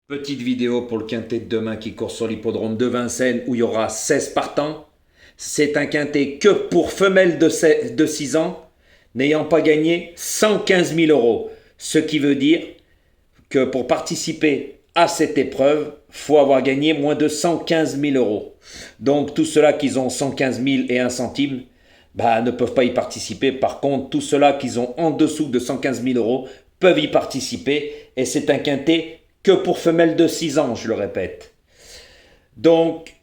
Petite vidéo pour le quintet de demain qui court sur l'hippodrome de Vincennes où il y aura 16 partants. C'est un quintet que pour femelles de 6 ans, n'ayant pas gagné 115 000 euros. Ce qui veut dire que pour participer à cette épreuve, il faut avoir gagné moins de 115 000 euros. Donc tous ceux-là qui ont 115 000 et 1 centime, ne peuvent pas y participer. Par contre, tous ceux-là qui ont en dessous de 115 000 euros peuvent y participer. Et c'est un quintet que pour femelles de 6 ans, je le répète. Donc,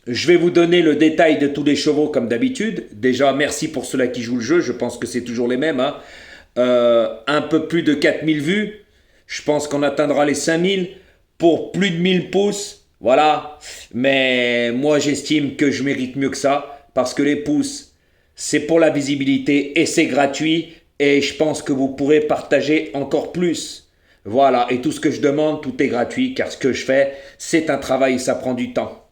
je vais vous donner le détail de tous les chevaux comme d'habitude. Déjà, merci pour ceux-là qui jouent le jeu. Je pense que c'est toujours les mêmes. Un peu plus de 4000 vues. Je pense qu'on atteindra les 5000 pour plus de 1000 pouces. Voilà. Mais moi, j'estime que je mérite mieux que ça. Parce que les pouces, c'est pour la visibilité et c'est gratuit. Et je pense que vous pourrez partager encore plus. Voilà, et tout ce que je demande, tout est gratuit, car ce que je fais, c'est un travail et ça prend du temps.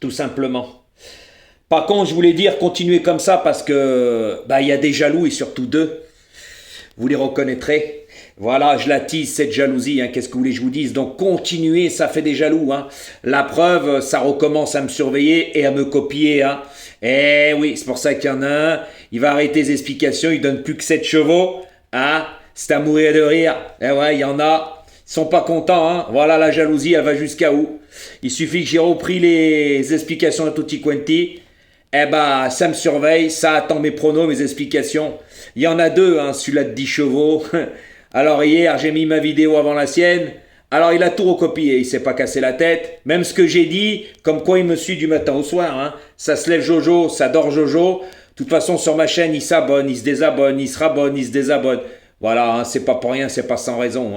Tout simplement. Par contre, je voulais dire, continuez comme ça, parce que il y a des jaloux, et surtout deux. Vous les reconnaîtrez. Voilà, je l'attise, cette jalousie, qu'est-ce que vous voulez que je vous dise. Donc, continuez, ça fait des jaloux. La preuve, ça recommence à me surveiller et à me copier. Eh oui, c'est pour ça qu'il y en a un, il va arrêter les explications, il donne plus que 7 chevaux. C'est à mourir de rire. Eh ouais, il y en a. Ils sont pas contents. Voilà, la jalousie, elle va jusqu'à où? Il suffit que j'ai repris les explications de Tutti Quanti. Ça me surveille. Ça attend mes pronos, mes explications. Il y en a deux, celui-là de 10 chevaux. Alors hier, j'ai mis ma vidéo avant la sienne. Alors il a tout recopié. Il s'est pas cassé la tête. Même ce que j'ai dit, comme quoi il me suit du matin au soir. Ça se lève Jojo, ça dort Jojo. De toute façon, sur ma chaîne, il s'abonne, il se désabonne, il se rabonne, il se désabonne. Voilà, c'est pas pour rien, c'est pas sans raison.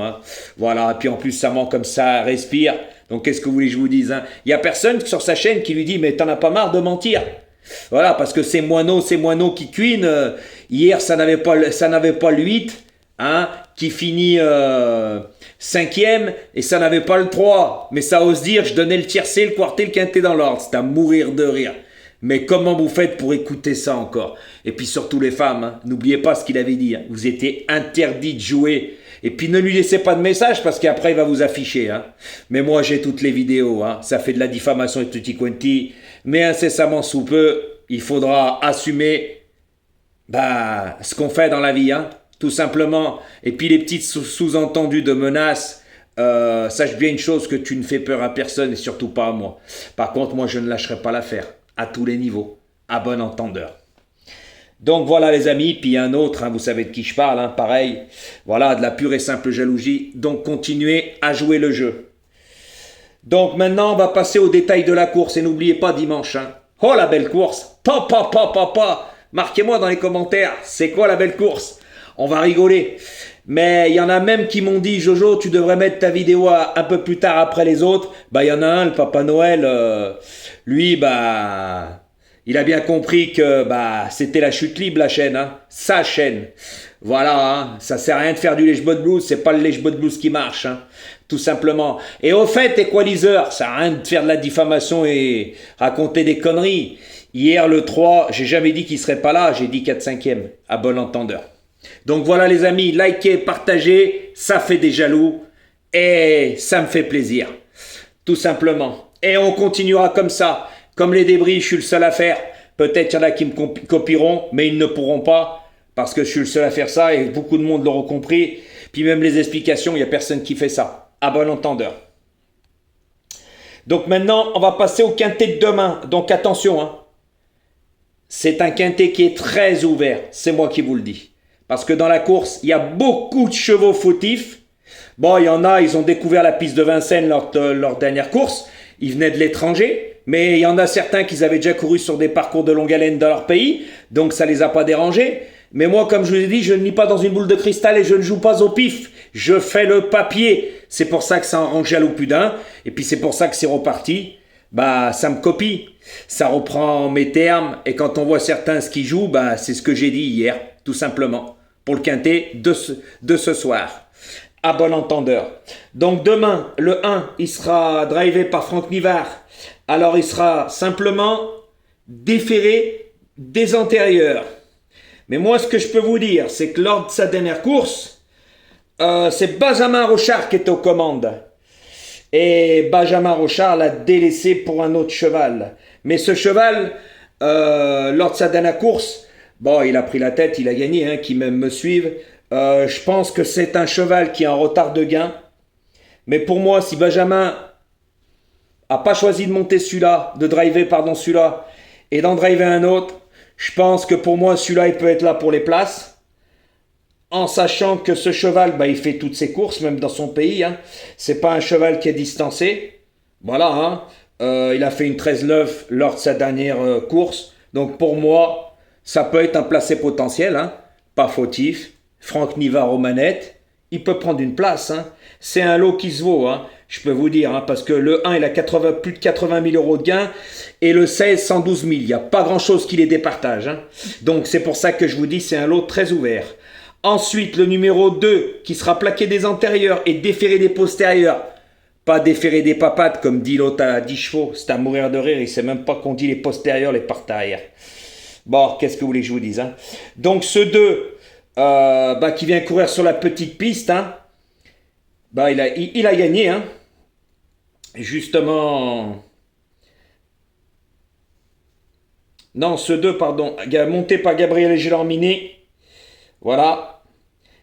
Voilà, et puis en plus, ça ment comme ça, respire. Donc qu'est-ce que vous voulez que je vous dise? Il y a personne sur sa chaîne qui lui dit, mais t'en as pas marre de mentir? Voilà, parce que ces moineaux qui cuinent. Hier, ça n'avait pas le 8, qui finit 5e, et ça n'avait pas le 3. Mais ça ose dire, je donnais le tiercé, le quarté, le quintet dans l'ordre. C'est à mourir de rire. Mais comment vous faites pour écouter ça encore? Et puis surtout les femmes, n'oubliez pas ce qu'il avait dit. Vous étiez interdit de jouer. Et puis ne lui laissez pas de message parce qu'après il va vous afficher. Mais moi j'ai toutes les vidéos. Ça fait de la diffamation et tutti quanti. Mais incessamment sous peu, il faudra assumer ce qu'on fait dans la vie. Tout simplement. Et puis les petites sous-entendus de menaces. Sache bien une chose, que tu ne fais peur à personne et surtout pas à moi. Par contre, moi je ne lâcherai pas l'affaire. À tous les niveaux, à bon entendeur. Donc voilà les amis, puis un autre, vous savez de qui je parle, pareil, voilà, de la pure et simple jalousie, donc continuez à jouer le jeu. Donc maintenant, on va passer aux détails de la course, et n'oubliez pas dimanche, Oh la belle course, papa, marquez-moi dans les commentaires, c'est quoi la belle course? On va rigoler. Mais il y en a même qui m'ont dit, Jojo, tu devrais mettre ta vidéo un peu plus tard après les autres. Il y en a un, le Papa Noël, lui, il a bien compris que c'était la chute libre, la chaîne, sa chaîne. Voilà, ça sert à rien de faire du lèche-bot blues, c'est pas le lèche-bot blues qui marche, tout simplement. Et au fait, Equalizer, ça sert à rien de faire de la diffamation et raconter des conneries. Hier, le 3, j'ai jamais dit qu'il serait pas là, j'ai dit 4/5e, à bon entendeur. Donc voilà les amis, likez, partagez, ça fait des jaloux et ça me fait plaisir, tout simplement. Et on continuera comme ça, comme les débris, je suis le seul à faire. Peut-être qu'il y en a qui me copieront, mais ils ne pourront pas, parce que je suis le seul à faire ça et beaucoup de monde l'auront compris. Puis même les explications, il n'y a personne qui fait ça, à bon entendeur. Donc maintenant, on va passer au quintet de demain, donc attention, c'est un quintet qui est très ouvert, c'est moi qui vous le dis. Parce que dans la course, il y a beaucoup de chevaux fautifs. Il y en a, ils ont découvert la piste de Vincennes lors de leur dernière course. Ils venaient de l'étranger. Mais il y en a certains qui avaient déjà couru sur des parcours de longue haleine dans leur pays. Donc ça ne les a pas dérangés. Mais moi, comme je vous ai dit, je ne lis pas dans une boule de cristal et je ne joue pas au pif. Je fais le papier. C'est pour ça que ça en rend jaloux plus d'un. Et puis c'est pour ça que c'est reparti. Ça me copie. Ça reprend mes termes. Et quand on voit certains ce qu'ils jouent, c'est ce que j'ai dit hier, tout simplement. Pour le quintet de ce soir, à bon entendeur. Donc demain, le 1, il sera drivé par Franck Nivard. Alors il sera simplement déféré des antérieurs. Mais moi, ce que je peux vous dire, c'est que lors de sa dernière course, c'est Benjamin Rochard qui était aux commandes. Et Benjamin Rochard l'a délaissé pour un autre cheval. Mais ce cheval, lors de sa dernière course, bon, il a pris la tête, il a gagné, hein, qui même me suivent. Je pense que c'est un cheval qui est en retard de gain. Mais pour moi, si Benjamin a pas choisi de monter celui-là, de driver, pardon, celui-là, et d'en driver un autre, je pense que pour moi, celui-là, il peut être là pour les places. En sachant que ce cheval, bah, il fait toutes ses courses, même dans son pays. Hein. C'est pas un cheval qui est distancé. Voilà, hein. Il a fait une 13-9 lors de sa dernière course. Donc pour moi, ça peut être un placé potentiel, hein. Pas fautif. Franck Nivard aux manettes, il peut prendre une place. Hein. C'est un lot qui se vaut, hein. Je peux vous dire, hein, parce que le 1, il a plus de 80 000 euros de gain, et le 16, 112 000. Il n'y a pas grand-chose qui les départage. Hein. Donc c'est pour ça que je vous dis, c'est un lot très ouvert. Ensuite, le numéro 2, qui sera plaqué des antérieurs et déféré des postérieurs. Pas déféré des papates, comme dit l'autre à 10 chevaux. C'est à mourir de rire, il ne sait même pas qu'on dit les postérieurs, les parties arrière. Bon, qu'est-ce que vous voulez que je vous dise, hein. Donc ce 2, qui vient courir sur la petite piste, hein, il a gagné. Hein. Justement... Non, ce 2, pardon, monté par Gabriel Gélorminé. Voilà.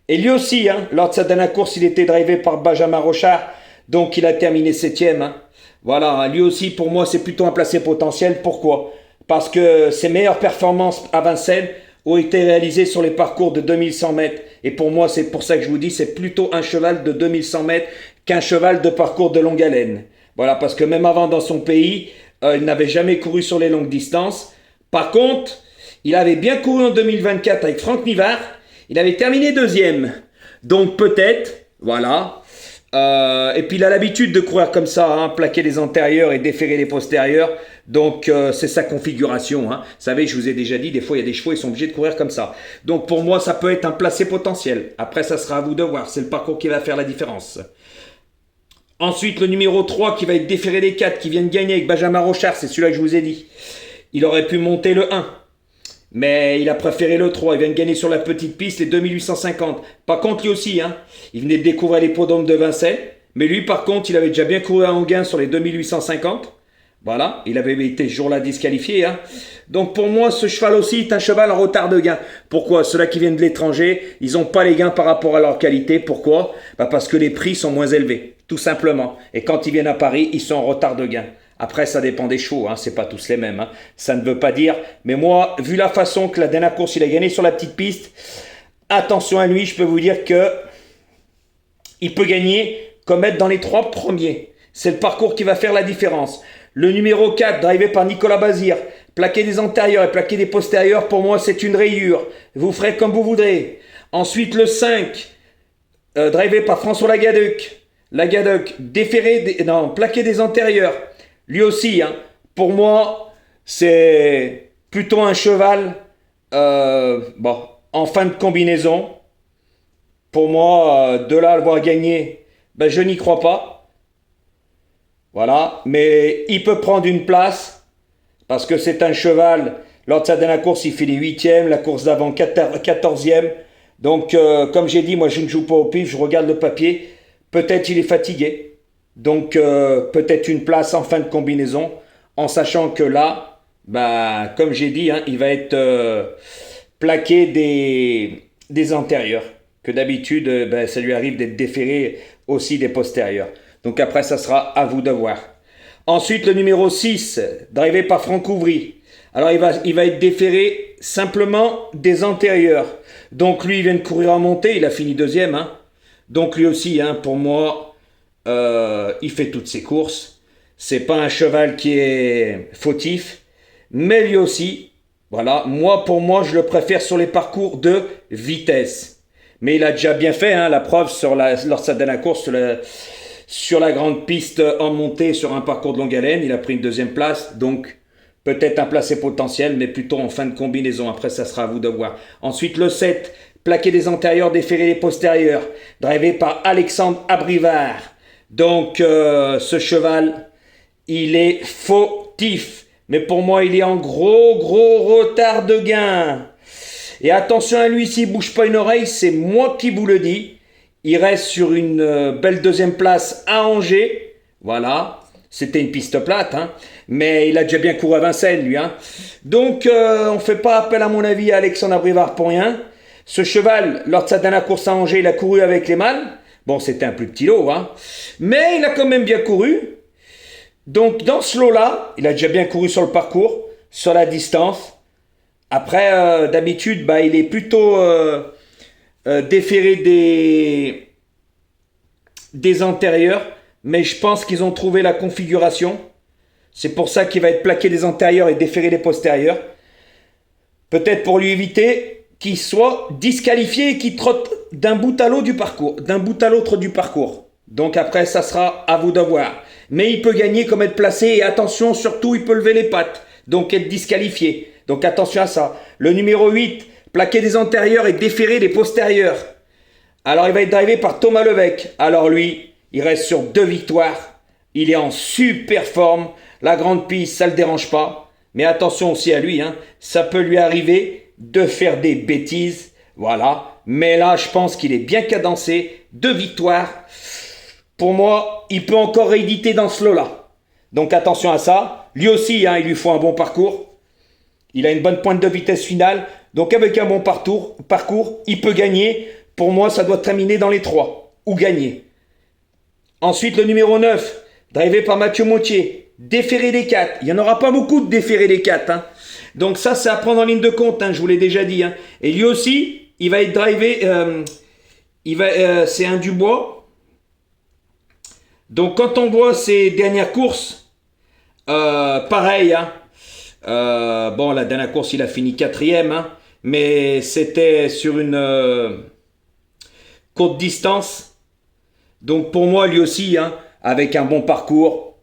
Et lui aussi, hein, lors de sa dernière course, il était drivé par Benjamin Rochard. Donc il a terminé 7e. Hein. Voilà, hein, lui aussi, pour moi, c'est plutôt un placé potentiel. Pourquoi? Parce que ses meilleures performances à Vincennes ont été réalisées sur les parcours de 2100 mètres. Et pour moi, c'est pour ça que je vous dis, c'est plutôt un cheval de 2100 mètres qu'un cheval de parcours de longue haleine. Voilà, parce que même avant dans son pays, il n'avait jamais couru sur les longues distances. Par contre, il avait bien couru en 2024 avec Franck Nivard. Il avait terminé 2e. Donc peut-être, voilà. Et puis il a l'habitude de courir comme ça, hein, plaquer les antérieurs et déférer les postérieurs. Donc c'est sa configuration. Hein. Vous savez, je vous ai déjà dit, des fois il y a des chevaux, ils sont obligés de courir comme ça. Donc pour moi, ça peut être un placé potentiel. Après, ça sera à vous de voir. C'est le parcours qui va faire la différence. Ensuite, le numéro 3 qui va être déféré des 4, qui vient de gagner avec Benjamin Rochard, c'est celui-là que je vous ai dit. Il aurait pu monter le 1. Mais il a préféré le 3, il vient de gagner sur la petite piste les 2850. Par contre, lui aussi, hein, il venait de découvrir l'hippodrome de Vincennes. Mais lui, par contre, il avait déjà bien couru à Anguin sur les 2850. Voilà, il avait été ce jour-là disqualifié. Hein. Donc pour moi, ce cheval aussi est un cheval en retard de gain. Pourquoi? Ceux-là qui viennent de l'étranger, ils n'ont pas les gains par rapport à leur qualité. Pourquoi? Parce que les prix sont moins élevés, tout simplement. Et quand ils viennent à Paris, ils sont en retard de gain. Après, ça dépend des chevaux, hein, c'est pas tous les mêmes. Hein. Ça ne veut pas dire. Mais moi, vu la façon que la dernière course, il a gagné sur la petite piste, attention à lui, je peux vous dire que il peut gagner comme être dans les 3 premiers. C'est le parcours qui va faire la différence. Le numéro 4, drivé par Nicolas Bazir, plaqué des antérieurs et plaqué des postérieurs, pour moi, c'est une rayure. Vous ferez comme vous voudrez. Ensuite, le 5, drivé par François Lagadec. Lagadec, plaqué des antérieurs. Lui aussi, hein, pour moi, c'est plutôt un cheval en fin de combinaison. Pour moi, de là à le voir gagner, je n'y crois pas. Voilà, mais il peut prendre une place parce que c'est un cheval. Lors de sa dernière course, il fait les 8e, la course d'avant 14e. Donc, comme j'ai dit, moi je ne joue pas au pif, je regarde le papier. Peut-être il est fatigué. Donc peut-être une place en fin de combinaison, en sachant que là, comme j'ai dit, hein, il va être plaqué des antérieurs. Que d'habitude, ça lui arrive d'être déféré aussi des postérieurs. Donc après, ça sera à vous de voir. Ensuite, le numéro 6, drivé par Franck Ouvry. Alors il va être déféré simplement des antérieurs. Donc lui, il vient de courir en montée, il a fini 2e. Hein. Donc lui aussi, hein, pour moi... il fait toutes ses courses. C'est pas un cheval qui est fautif, mais lui aussi, voilà. Pour moi, je le préfère sur les parcours de vitesse. Mais il a déjà bien fait, hein, la preuve lors de sa dernière course sur la grande piste en montée sur un parcours de longue haleine. Il a pris une 2e place, donc peut-être un placé potentiel, mais plutôt en fin de combinaison. Après, ça sera à vous de voir. Ensuite, le 7, plaqué des antérieurs, déféré des postérieurs, drivé par Alexandre Abrivard. Donc, ce cheval, il est fautif. Mais pour moi, il est en gros retard de gain. Et attention à lui, s'il ne bouge pas une oreille, c'est moi qui vous le dis. Il reste sur une belle 2e place à Angers. Voilà. C'était une piste plate, hein. Mais il a déjà bien couru à Vincennes, lui, hein. Donc, on ne fait pas appel, à mon avis, à Alexandre Abrivard pour rien. Ce cheval, lors de sa dernière course à Angers, il a couru avec les mâles. Bon, c'était un plus petit lot, hein. Mais il a quand même bien couru. Donc, dans ce lot-là, il a déjà bien couru sur le parcours, sur la distance. Après, d'habitude, il est plutôt déféré des antérieurs. Mais je pense qu'ils ont trouvé la configuration. C'est pour ça qu'il va être plaqué des antérieurs et déféré des postérieurs. Peut-être pour lui éviter qu'il soit disqualifié et qu'il trotte d'un bout à l'autre du parcours. Donc après, ça sera à vous de voir. Mais il peut gagner comme être placé. Et attention, surtout, il peut lever les pattes. Donc être disqualifié. Donc attention à ça. Le numéro 8, plaqué des antérieurs et déféré des postérieurs. Alors il va être drivé par Thomas Levesque. Alors lui, il reste sur 2 victoires. Il est en super forme. La grande piste, ça ne le dérange pas. Mais attention aussi à lui, hein. Ça peut lui arriver de faire des bêtises. Voilà. Mais là, je pense qu'il est bien cadencé. 2 victoires. Pour moi, il peut encore rééditer dans ce lot-là. Donc attention à ça. Lui aussi, hein, il lui faut un bon parcours. Il a une bonne pointe de vitesse finale. Donc avec un bon parcours, il peut gagner. Pour moi, ça doit terminer dans les 3. Ou gagner. Ensuite, le numéro 9, drivé par Mathieu Mautier, déféré des 4. Il n'y en aura pas beaucoup de déférés des 4. Hein. Donc ça, c'est à prendre en ligne de compte, hein, je vous l'ai déjà dit. Hein. Et lui aussi, il va être drivé, c'est un Dubois. Donc quand on voit ses dernières courses, pareil. Hein. La dernière course, il a fini 4e. Hein, mais c'était sur une courte distance. Donc pour moi, lui aussi, hein, avec un bon parcours,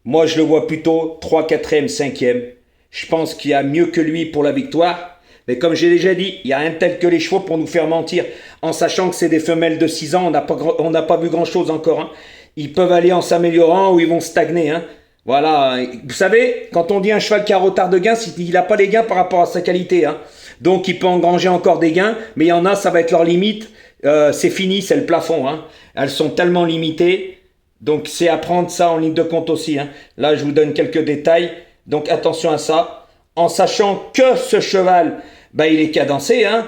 moi je le vois plutôt 3, 4e, 5e. Je pense qu'il y a mieux que lui pour la victoire. Mais comme j'ai déjà dit, il n'y a rien de tel que les chevaux pour nous faire mentir. En sachant que c'est des femelles de 6 ans, on n'a pas vu grand chose encore. Hein. Ils peuvent aller en s'améliorant ou ils vont stagner. Hein. Voilà. Vous savez, quand on dit un cheval qui a un retard de gain, il n'a pas les gains par rapport à sa qualité. Hein. Donc il peut engranger encore des gains, mais il y en a, ça va être leur limite. C'est fini, c'est le plafond. Hein. Elles sont tellement limitées. Donc c'est à prendre ça en ligne de compte aussi. Hein. Là, je vous donne quelques détails. Donc attention à ça. En sachant que ce cheval, il est cadencé. Hein.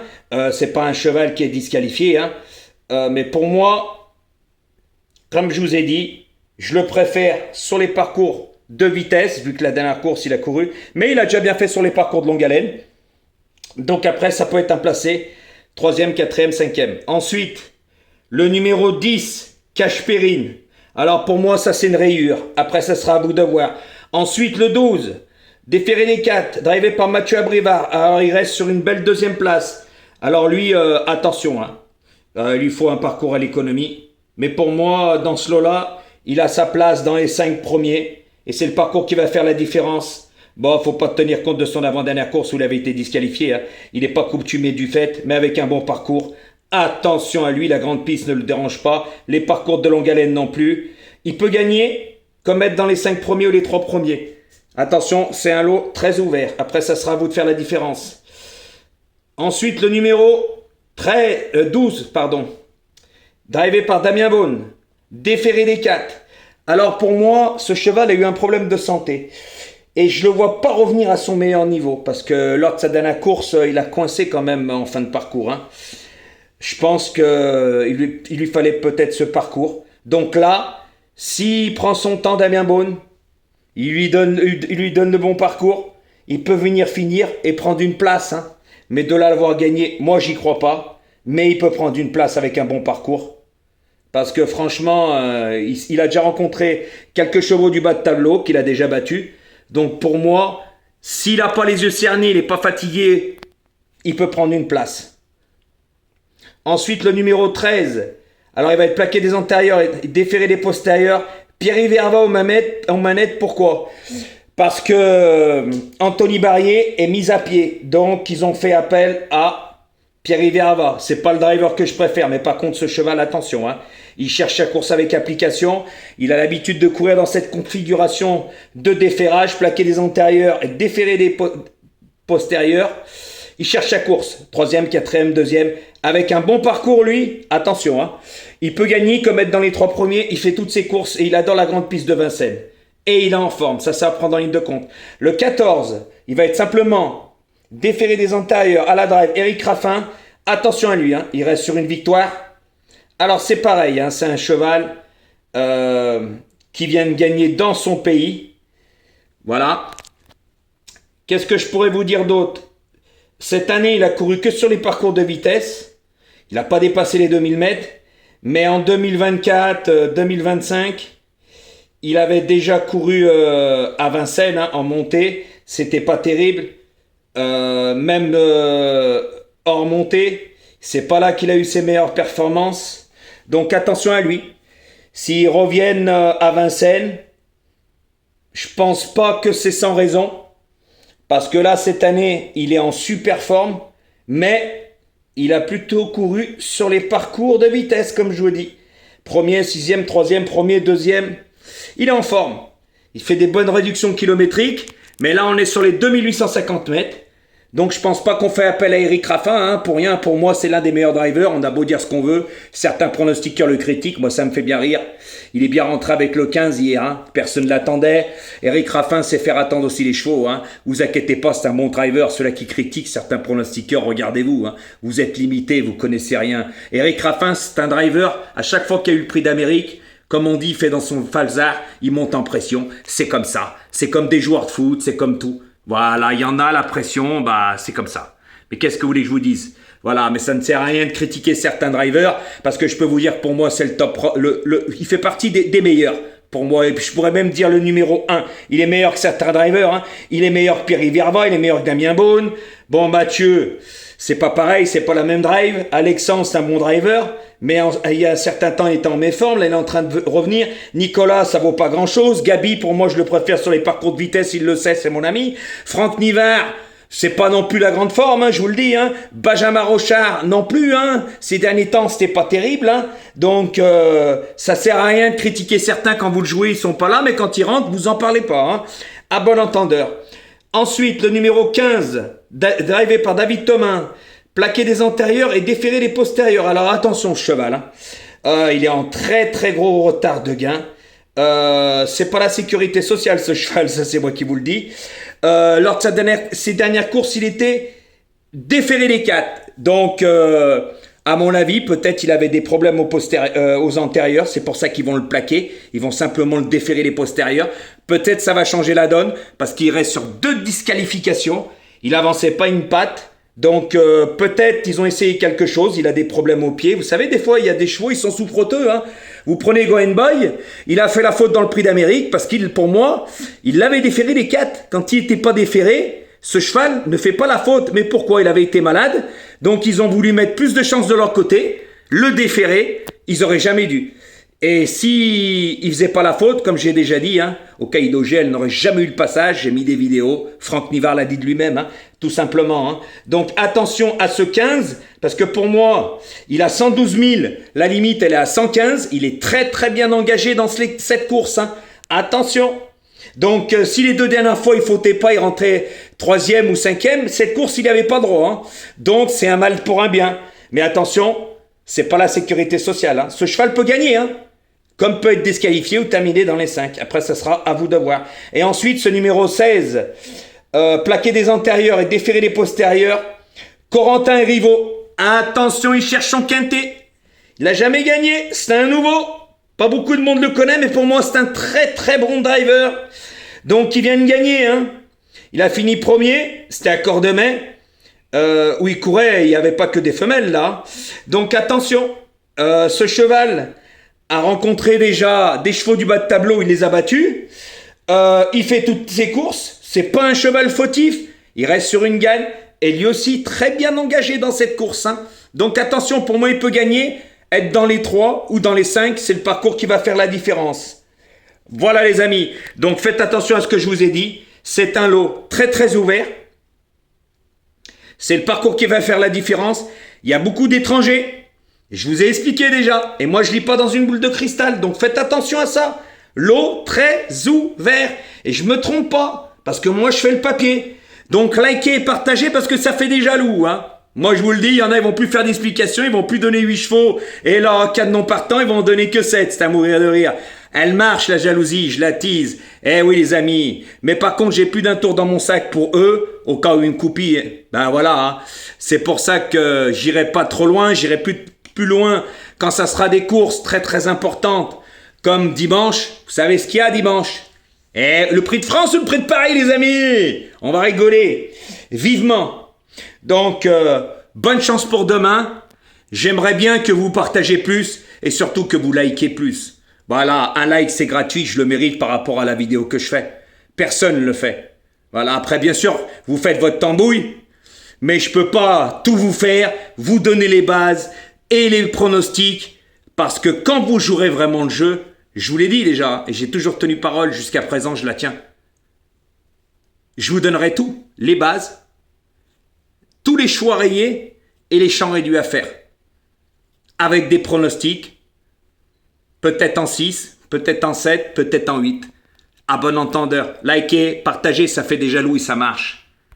C'est pas un cheval qui est disqualifié. Hein. Mais pour moi, comme je vous ai dit, je le préfère sur les parcours de vitesse, vu que la dernière course, il a couru. Mais il a déjà bien fait sur les parcours de longue haleine. Donc après, ça peut être un placé. 3e, 4e, 5e. Ensuite, le numéro 10, Cache Périne. Alors pour moi, ça c'est une rayure. Après, ça sera à vous de voir. Ensuite, le 12, déféré des 4, drivé par Mathieu Abrivard. Alors il reste sur une belle 2e place. Alors lui, attention. Hein. Il lui faut un parcours à l'économie. Mais pour moi, dans ce lot-là, il a sa place dans les 5 premiers. Et c'est le parcours qui va faire la différence. Bon, faut pas tenir compte de son avant-dernière course où il avait été disqualifié. Hein. Il n'est pas coutumé du fait, mais avec un bon parcours. Attention à lui, la grande piste ne le dérange pas. Les parcours de longue haleine non plus. Il peut gagner, comme être dans les 5 premiers ou les 3 premiers. Attention, c'est un lot très ouvert. Après, ça sera à vous de faire la différence. Ensuite, le numéro 12, drivé par Damien Beaune, déféré des 4. Alors pour moi, ce cheval a eu un problème de santé. Et je ne le vois pas revenir à son meilleur niveau. Parce que lors de sa dernière course, il a coincé quand même en fin de parcours. Hein. Je pense qu'il lui fallait peut-être ce parcours. Donc là, s'il prend son temps, Damien Beaune, il lui donne le bon parcours, il peut venir finir et prendre une place. Hein. Mais de là l'avoir gagné, moi j'y crois pas. Mais il peut prendre une place avec un bon parcours. Parce que franchement, il a déjà rencontré quelques chevaux du bas de tableau qu'il a déjà battus. Donc pour moi, s'il n'a pas les yeux cernés, il n'est pas fatigué, il peut prendre une place. Ensuite, le numéro 13. Alors il va être plaqué des antérieurs et déféré des postérieurs. Pierre-Yves Herva aux manettes, pourquoi ? Parce que Anthony Barrier est mis à pied. Donc ils ont fait appel à Pierre-Yves Herva. C'est pas le driver que je préfère, mais par contre ce cheval, attention. Hein. Il cherche sa course avec application. Il a l'habitude de courir dans cette configuration de déferrage, plaquer des antérieurs et déferrer des postérieurs. Il cherche sa course. 3e, 4e, 2e. Avec un bon parcours, lui, attention. Hein. Il peut gagner comme être dans les 3 premiers. Il fait toutes ses courses et il adore la grande piste de Vincennes. Et il est en forme. Ça va prendre en ligne de compte. Le 14, il va être simplement déféré des antérieurs à la drive. Eric Raffin, attention à lui. Il reste sur une victoire. Alors c'est pareil. C'est un cheval qui vient de gagner dans son pays. Voilà. Qu'est-ce que je pourrais vous dire d'autre? Cette année, il a couru que sur les parcours de vitesse. Il n'a pas dépassé les 2000 mètres. Mais en 2024, 2025, il avait déjà couru à Vincennes en montée. C'était pas terrible. Même hors montée, c'est pas là qu'il a eu ses meilleures performances. Donc attention à lui. S'ils reviennent à Vincennes, je pense pas que c'est sans raison. Parce que là, cette année, il est en super forme. Mais il a plutôt couru sur les parcours de vitesse, comme je vous dis. Premier, sixième, troisième, premier, deuxième. Il est en forme. Il fait des bonnes réductions kilométriques. Mais là, on est sur les 2850 mètres. Donc, je pense pas qu'on fait appel à Eric Raffin. Pour rien, pour moi, c'est l'un des meilleurs drivers. On a beau dire ce qu'on veut. Certains pronostiqueurs le critiquent. Moi, ça me fait bien rire. Il est bien rentré avec le 15 hier. Personne ne l'attendait. Eric Raffin sait faire attendre aussi les chevaux. Vous inquiétez pas, c'est un bon driver. Ceux-là qui critiquent certains pronostiqueurs, regardez-vous. Vous êtes limités, vous connaissez rien. Eric Raffin, c'est un driver. À chaque fois qu'il y a eu le prix d'Amérique, comme on dit, il fait dans son falzar, il monte en pression. C'est comme ça. C'est comme des joueurs de foot, c'est comme tout. Voilà, il y en a, la pression, c'est comme ça. Mais qu'est-ce que vous voulez que je vous dise? Voilà, mais ça ne sert à rien de critiquer certains drivers, parce que je peux vous dire que pour moi, c'est le top, il fait partie des meilleurs. Pour moi, et puis je pourrais même dire le numéro 1. Il est meilleur que certains drivers. Il est meilleur que Pierre Riverva, il est meilleur que Damien Beaune. Bon, Mathieu, c'est pas pareil, c'est pas la même drive. Alexandre, c'est un bon driver, mais il y a un certain temps, il était en méforme, là, il est en train de revenir. Nicolas, ça vaut pas grand-chose. Gabi, pour moi, je le préfère sur les parcours de vitesse, il le sait, c'est mon ami. Franck Nivard, c'est pas non plus la grande forme, je vous le dis. Benjamin Rochard, non plus. Ces derniers temps, c'était pas terrible. Donc, ça sert à rien de critiquer certains quand vous le jouez, ils sont pas là, mais quand ils rentrent, vous en parlez pas. À bon entendeur. Ensuite, le numéro 15, drivé par David Thomas, plaqué des antérieurs et déféré des postérieurs. Alors attention, ce cheval. Il est en très très gros retard de gain. C'est pas la sécurité sociale, ce cheval, ça c'est moi qui vous le dis. Lors de ses dernières courses, il était déféré les 4. Donc, à mon avis, peut-être il avait des problèmes aux antérieurs. C'est pour ça qu'ils vont le plaquer. Ils vont simplement le déférer les postérieurs. Peut-être ça va changer la donne parce qu'il reste sur 2 disqualifications. Il avançait pas une patte. Donc, peut-être ils ont essayé quelque chose. Il a des problèmes aux pieds. Vous savez, des fois, il y a des chevaux, ils sont souffroteux. Vous prenez Goen Boy, il a fait la faute dans le prix d'Amérique parce pour moi, il l'avait déféré les 4. Quand il n'était pas déféré, ce cheval ne fait pas la faute. Mais pourquoi? Il avait été malade. Donc, ils ont voulu mettre plus de chance de leur côté, le déférer. Ils auraient jamais dû. Et si il faisait pas la faute, comme j'ai déjà dit, au Caïdo Gel n'aurait jamais eu le passage. J'ai mis des vidéos. Franck Nivard l'a dit de lui-même, tout simplement. Donc attention à ce 15, parce que pour moi, il a 112 000. La limite, elle est à 115. Il est très très bien engagé dans cette course. Attention. Donc si les 2 dernières fois, il fautait pas, il rentrait 3e ou 5e, cette course, il n'y avait pas droit. Donc c'est un mal pour un bien. Mais attention, c'est pas la sécurité sociale. Ce cheval peut gagner, comme peut être disqualifié ou terminé dans les 5. Après, ça sera à vous de voir. Et ensuite, ce numéro 16, plaqué des antérieurs et déféré des postérieurs, Corentin et Rivaux. Attention, il cherche son quintet. Il n'a jamais gagné, c'est un nouveau. Pas beaucoup de monde le connaît, mais pour moi, c'est un très très bon driver. Donc, il vient de gagner. Il a fini premier, c'était à Cordemais, où il courait, il n'y avait pas que des femelles là. Donc, attention, ce cheval a rencontré déjà des chevaux du bas de tableau, il les a battus. Il fait toutes ses courses, c'est pas un cheval fautif, il reste sur une gagne, et lui aussi très bien engagé dans cette course. Donc attention, pour moi il peut gagner, être dans les 3 ou dans les 5, c'est le parcours qui va faire la différence. Voilà les amis, donc faites attention à ce que je vous ai dit, c'est un lot très très ouvert, c'est le parcours qui va faire la différence, il y a beaucoup d'étrangers. Je vous ai expliqué déjà, et moi je lis pas dans une boule de cristal, donc faites attention à ça. Lot très ouvert, et je me trompe pas, parce que moi je fais le papier. Donc likez et partagez parce que ça fait des jaloux. Moi, je vous le dis, il y en a, ils vont plus faire d'explications, ils vont plus donner 8 chevaux. Et là, en cas de non partant, ils vont en donner que 7. C'est à mourir de rire. Elle marche, la jalousie, je la tease. Eh oui, les amis. Mais par contre, j'ai plus d'un tour dans mon sac pour eux, au cas où une coupille. Ben voilà, hein. C'est pour ça que j'irai pas trop loin, j'irai plus loin quand ça sera des courses très très importantes. Comme dimanche. Vous savez ce qu'il y a dimanche? Eh, le prix de France ou le prix de Paris, les amis? On va rigoler. Vivement. Donc, bonne chance pour demain. J'aimerais bien que vous partagez plus et surtout que vous likez plus. Voilà, un like c'est gratuit, je le mérite par rapport à la vidéo que je fais. Personne ne le fait. Voilà, après bien sûr, vous faites votre tambouille, mais je peux pas tout vous faire, vous donner les bases et les pronostics, parce que quand vous jouerez vraiment le jeu, je vous l'ai dit déjà, et j'ai toujours tenu parole jusqu'à présent, je la tiens. Je vous donnerai tout, les bases, tous les choix rayés et les champs réduits à faire. Avec des pronostics, peut-être en 6, peut-être en 7, peut-être en 8. À bon entendeur, likez, partagez, ça fait des jaloux et ça marche.